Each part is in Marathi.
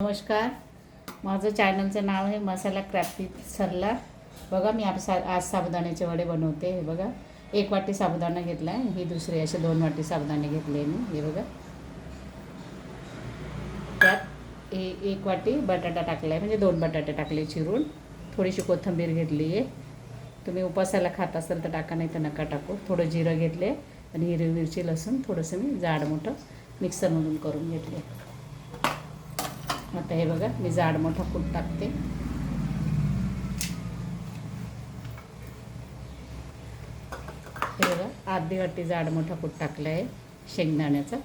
नमस्कार, माझं चॅनलचं नाव आहे मसाला क्राफ्टी सरला. बघा मी आज साबुदाण्याचे वडे बनवते. हे बघा, 1 वाटी साबुदाणा घेतला आहे. ही दुसरी असे 2 वाटी साबुदाणे घेतले मी. हे बघा, त्यात 1 वाटी बटाटा टाकला आहे, म्हणजे 2 बटाटे टाकले चिरून. थोडीशी कोथिंबीर घेतली आहे. तुम्ही उपासाला खात असाल तर टाका, नाही तर नका टाकू. थोडं जिरं घेतले आणि हिरवी मिरची, लसूण थोडंसं मी जाड मोठं मिक्सरमधून करून घेतले. आता हे बघा, मी जाड मोठा कूट टाकते. हे बघा, अर्धी वाटी जाड मोठा कूट टाकला आहे शेंगदाण्याचा.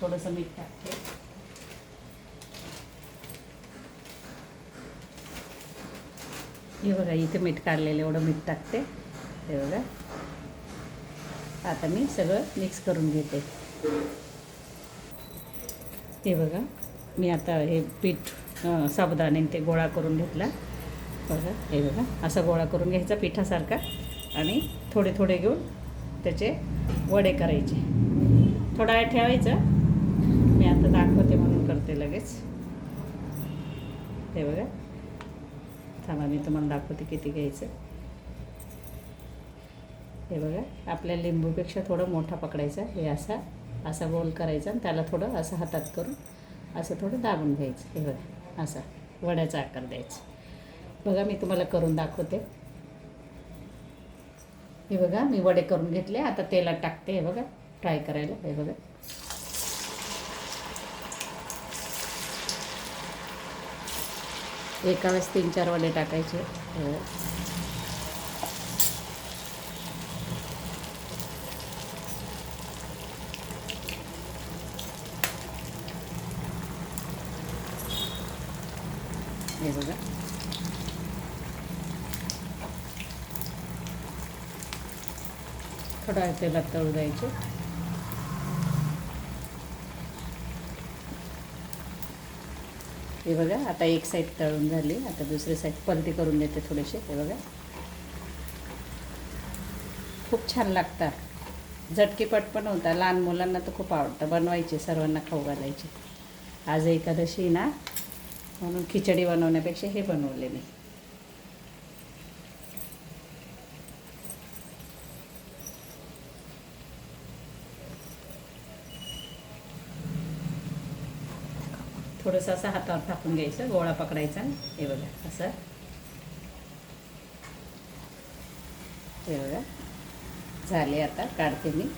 थोडंसं मीठ टाकते. हे बघा, इथे मीठ काढलेलं एवढं मीठ टाकते. हे बघा, आता मी सगळं मिक्स करून घेते. हे बघा, मी आता हे पीठ साबुदाणे ते गोळा करून घेतला. बघा, हे बघा, असा गोळा करून घ्यायचा पिठासारखा आणि थोडे थोडे घेऊन त्याचे वडे करायचे. थोडा वेळ ठेवायचं. मी आता दाखवते म्हणून करते लगेच. हे बघा, थांबा मी तुम्हाला दाखवते किती घ्यायचं. हे बघा, आपल्या लिंबूपेक्षा थोडं मोठा पकडायचा. हे असा गोल करायचा आणि त्याला थोडं असं हातात करून असं थोडं दाबून घ्यायचं. हे बघा, असा वड्याचा आकार द्यायचा. बघा, मी तुम्हाला करून दाखवते. हे बघा, मी वडे करून घेतले. आता तेलात टाकते. हे बघा, फ्राय करायला. हे बघा, एका वेळेस 3-4 वडे टाकायचे. हे बघा, थोडा तेलात तळू द्यायचे. हे बघा, आता एक साईड तळून झाली. आता दुसरी साईड पलटी करून देते थोडेसे. हे बघा, खूप छान लागतात. झटकीपट पण होता. लहान मुलांना तर खूप आवडतं. बनवायचे, सर्वांना खाऊ घालायचे. आज एकादशी ना, म्हणून खिचडी बनवण्यापेक्षा हे बनवले मी. थोडंसं असं हातावर टाकून घ्यायचं, गोळा पकडायचा. हे बघा, असं. हे बघा, झाले. आता काढते मी.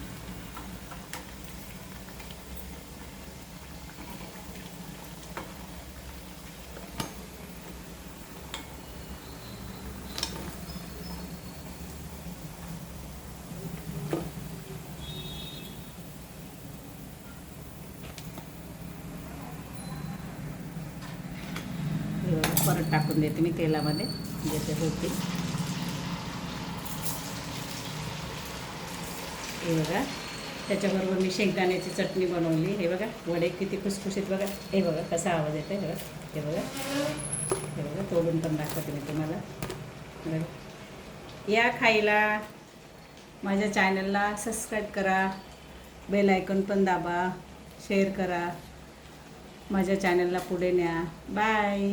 परत टाकून देते मी तेलामध्ये, जसे होते. हे बघा, त्याच्याबरोबर मी शेंगदाण्याची चटणी बनवली. हे बघा, वडे किती खुसखुशीत. बघा, हे बघा कसा आवाज येतो. हे बघा, हे बघा, हे बघा, तोडून पण दाखवते मी तुम्हाला. बघा, या खायला. माझ्या चॅनलला सबस्क्राईब करा, बेल आयकॉन पण दाबा, शेअर करा. माझ्या चॅनलला पुढे न्या. बाय.